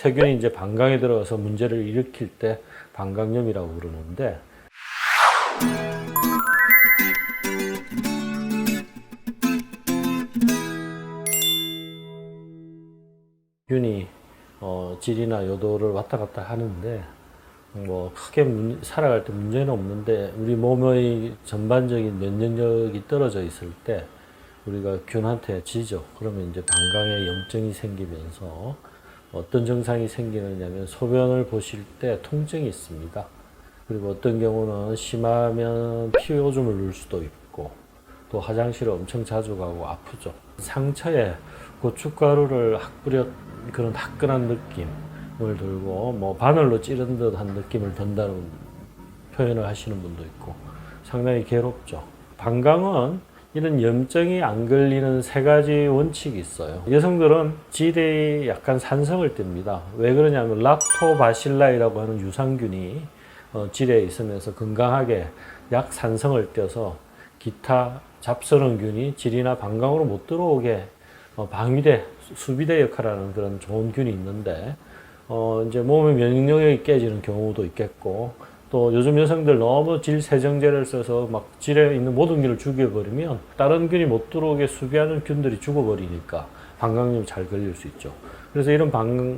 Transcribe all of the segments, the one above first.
세균이 이제 방광에 들어가서 문제를 일으킬 때 방광염이라고 그러는데, 균이 질이나 요도를 왔다 갔다 하는데 뭐 크게 살아갈 때 문제는 없는데, 우리 몸의 전반적인 면역력이 떨어져 있을 때 우리가 균한테 지죠. 그러면 이제 방광에 염증이 생기면서 어떤 증상이 생기느냐면, 소변을 보실 때 통증이 있습니다. 그리고 어떤 경우는 심하면 피 오줌을 누를 수도 있고, 또 화장실을 엄청 자주 가고 아프죠. 상처에 고춧가루를 뿌려 그런 화끈한 느낌을 들고, 뭐 바늘로 찌른 듯한 느낌을 든다는 표현을 하시는 분도 있고, 상당히 괴롭죠. 방광은 이런 염증이 안 걸리는 세 가지 원칙이 있어요. 여성들은 질에 약간 산성을 띱니다. 왜 그러냐면 락토바실라이라고 하는 유산균이 질에 있으면서 건강하게 약산성을 띄어서 기타 잡스러운균이 질이나 방광으로 못 들어오게 방위대, 수비대 역할을 하는 그런 좋은 균이 있는데, 이제 몸의 면역력이 깨지는 경우도 있겠고, 또 요즘 여성들 너무 질 세정제를 써서 막 질에 있는 모든 균을 죽여버리면 다른 균이 못 들어오게 수비하는 균들이 죽어버리니까 방광염이 잘 걸릴 수 있죠. 그래서 이런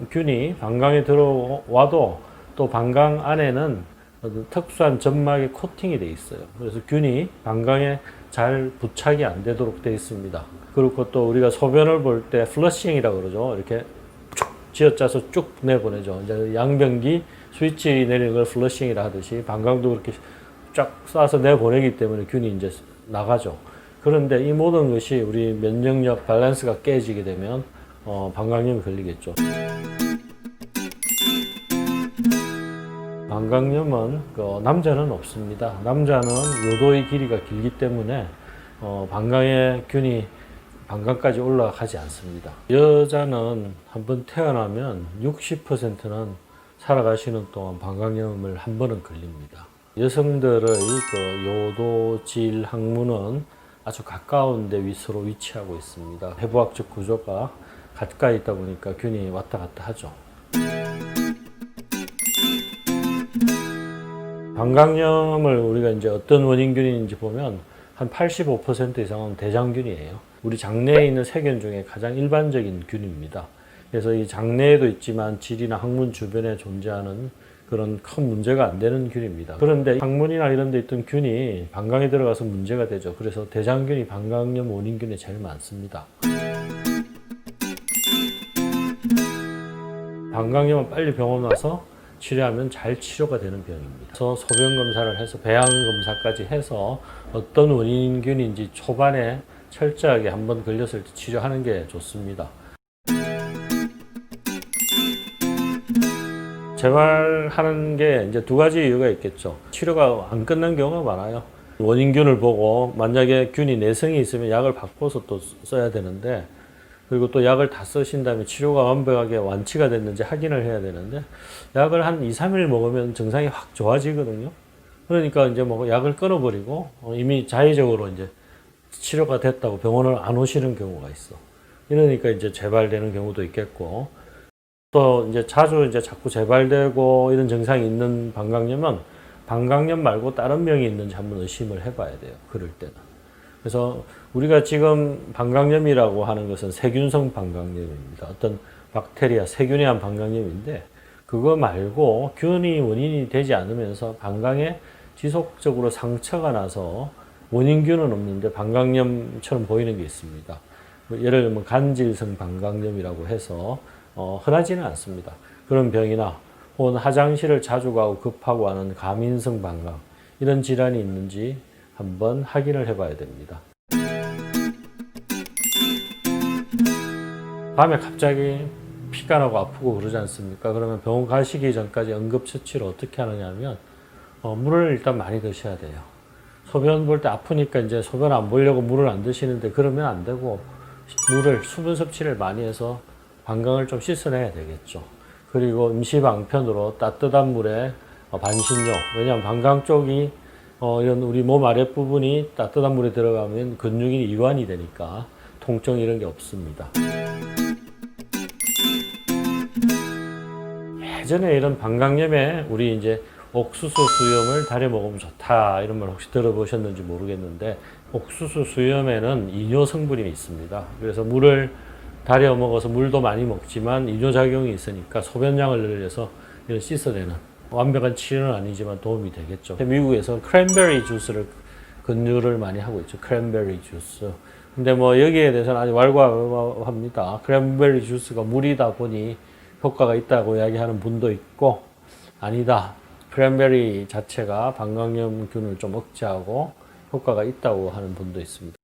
균이 방광에 들어와도 또 방광 안에는 특수한 점막에 코팅이 돼 있어요. 그래서 균이 방광에 잘 부착이 안 되도록 돼 있습니다. 그리고 또 우리가 소변을 볼 때 플러싱이라고 그러죠. 이렇게 쭉 쥐어짜서 쭉 내보내죠. 이제 양변기 스위치 내리는 걸 플러싱이라 하듯이 방광도 그렇게 쫙 쏴서 내보내기 때문에 균이 이제 나가죠. 그런데 이 모든 것이 우리 면역력 밸런스가 깨지게 되면 방광염이 걸리겠죠. 방광염은 남자는 없습니다. 남자는 요도의 길이가 길기 때문에 방광의 균이 방광까지 올라가지 않습니다. 여자는 한번 태어나면 60%는 살아가시는 동안 방광염을 한 번은 걸립니다. 여성들의 요도질 항문은 아주 가까운 데 서로 위치하고 있습니다. 해부학적 구조가 가까이 있다 보니까 균이 왔다 갔다 하죠. 방광염을 우리가 이제 어떤 원인균인지 보면 한 85% 이상은 대장균이에요. 우리 장내에 있는 세균 중에 가장 일반적인 균입니다. 그래서 이 장내에도 있지만 질이나 항문 주변에 존재하는 그런 큰 문제가 안 되는 균입니다. 그런데 항문이나 이런 데 있던 균이 방광에 들어가서 문제가 되죠. 그래서 대장균이 방광염 원인균에 제일 많습니다. 방광염은 빨리 병원 와서 치료하면 잘 치료가 되는 병입니다. 그래서 소변 검사를 해서 배양 검사까지 해서 어떤 원인균인지 초반에 철저하게 한번 걸렸을 때 치료하는 게 좋습니다. 재활하는 게 이제 두 가지 이유가 있겠죠. 치료가 안 끝난 경우가 많아요. 원인균을 보고 만약에 균이 내성이 있으면 약을 바꿔서 또 써야 되는데, 그리고 또 약을 다 쓰신 다음에 치료가 완벽하게 완치가 됐는지 확인을 해야 되는데, 약을 한 2, 3일 먹으면 증상이 확 좋아지거든요. 그러니까 이제 뭐 약을 끊어버리고 이미 자의적으로 이제 치료가 됐다고 병원을 안 오시는 경우가 있어. 이러니까 이제 재발되는 경우도 있겠고, 또 이제 자꾸 재발되고 이런 증상이 있는 방광염은 방광염 말고 다른 병이 있는지 한번 의심을 해봐야 돼요. 그럴 때는. 그래서 우리가 지금 방광염이라고 하는 것은 세균성 방광염입니다. 어떤 박테리아, 세균에 의한 방광염인데, 그거 말고 균이 원인이 되지 않으면서 방광에 지속적으로 상처가 나서 원인균은 없는데 방광염처럼 보이는 게 있습니다. 예를 들면 간질성 방광염이라고 해서 흔하지는 않습니다. 그런 병이나 혹은 화장실을 자주 가고 급하고 하는 가민성 방광, 이런 질환이 있는지 한번 확인을 해봐야 됩니다. 밤에 갑자기 피가 나고 아프고 그러지 않습니까? 그러면 병원 가시기 전까지 응급처치를 어떻게 하느냐 하면 물을 일단 많이 드셔야 돼요. 소변 볼 때 아프니까 이제 소변 안 보려고 물을 안 드시는데, 그러면 안 되고 수분 섭취를 많이 해서 방광을 좀 씻어내야 되겠죠. 그리고 임시방편으로 따뜻한 물에 반신욕, 왜냐하면 방광 쪽이 이런 우리 몸 아랫부분이 따뜻한 물에 들어가면 근육이 이완이 되니까 통증 이런 게 없습니다. 예전에 이런 방광염에 우리 이제 옥수수 수염을 달여 먹으면 좋다 이런 말 혹시 들어보셨는지 모르겠는데 옥수수 수염에는 이뇨 성분이 있습니다. 그래서 물을 달여 먹어서 물도 많이 먹지만 이뇨 작용이 있으니까 소변량을 늘려서 이런 씻어내는 완벽한 치료는 아니지만 도움이 되겠죠. 미국에서 크랜베리 주스를 권유를 많이 하고 있죠. 크랜베리 주스. 근데 뭐 여기에 대해서는 아직 왈가왈부합니다. 크랜베리 주스가 물이다 보니 효과가 있다고 이야기하는 분도 있고 아니다. 크랜베리 자체가 방광염균을 좀 억제하고 효과가 있다고 하는 분도 있습니다.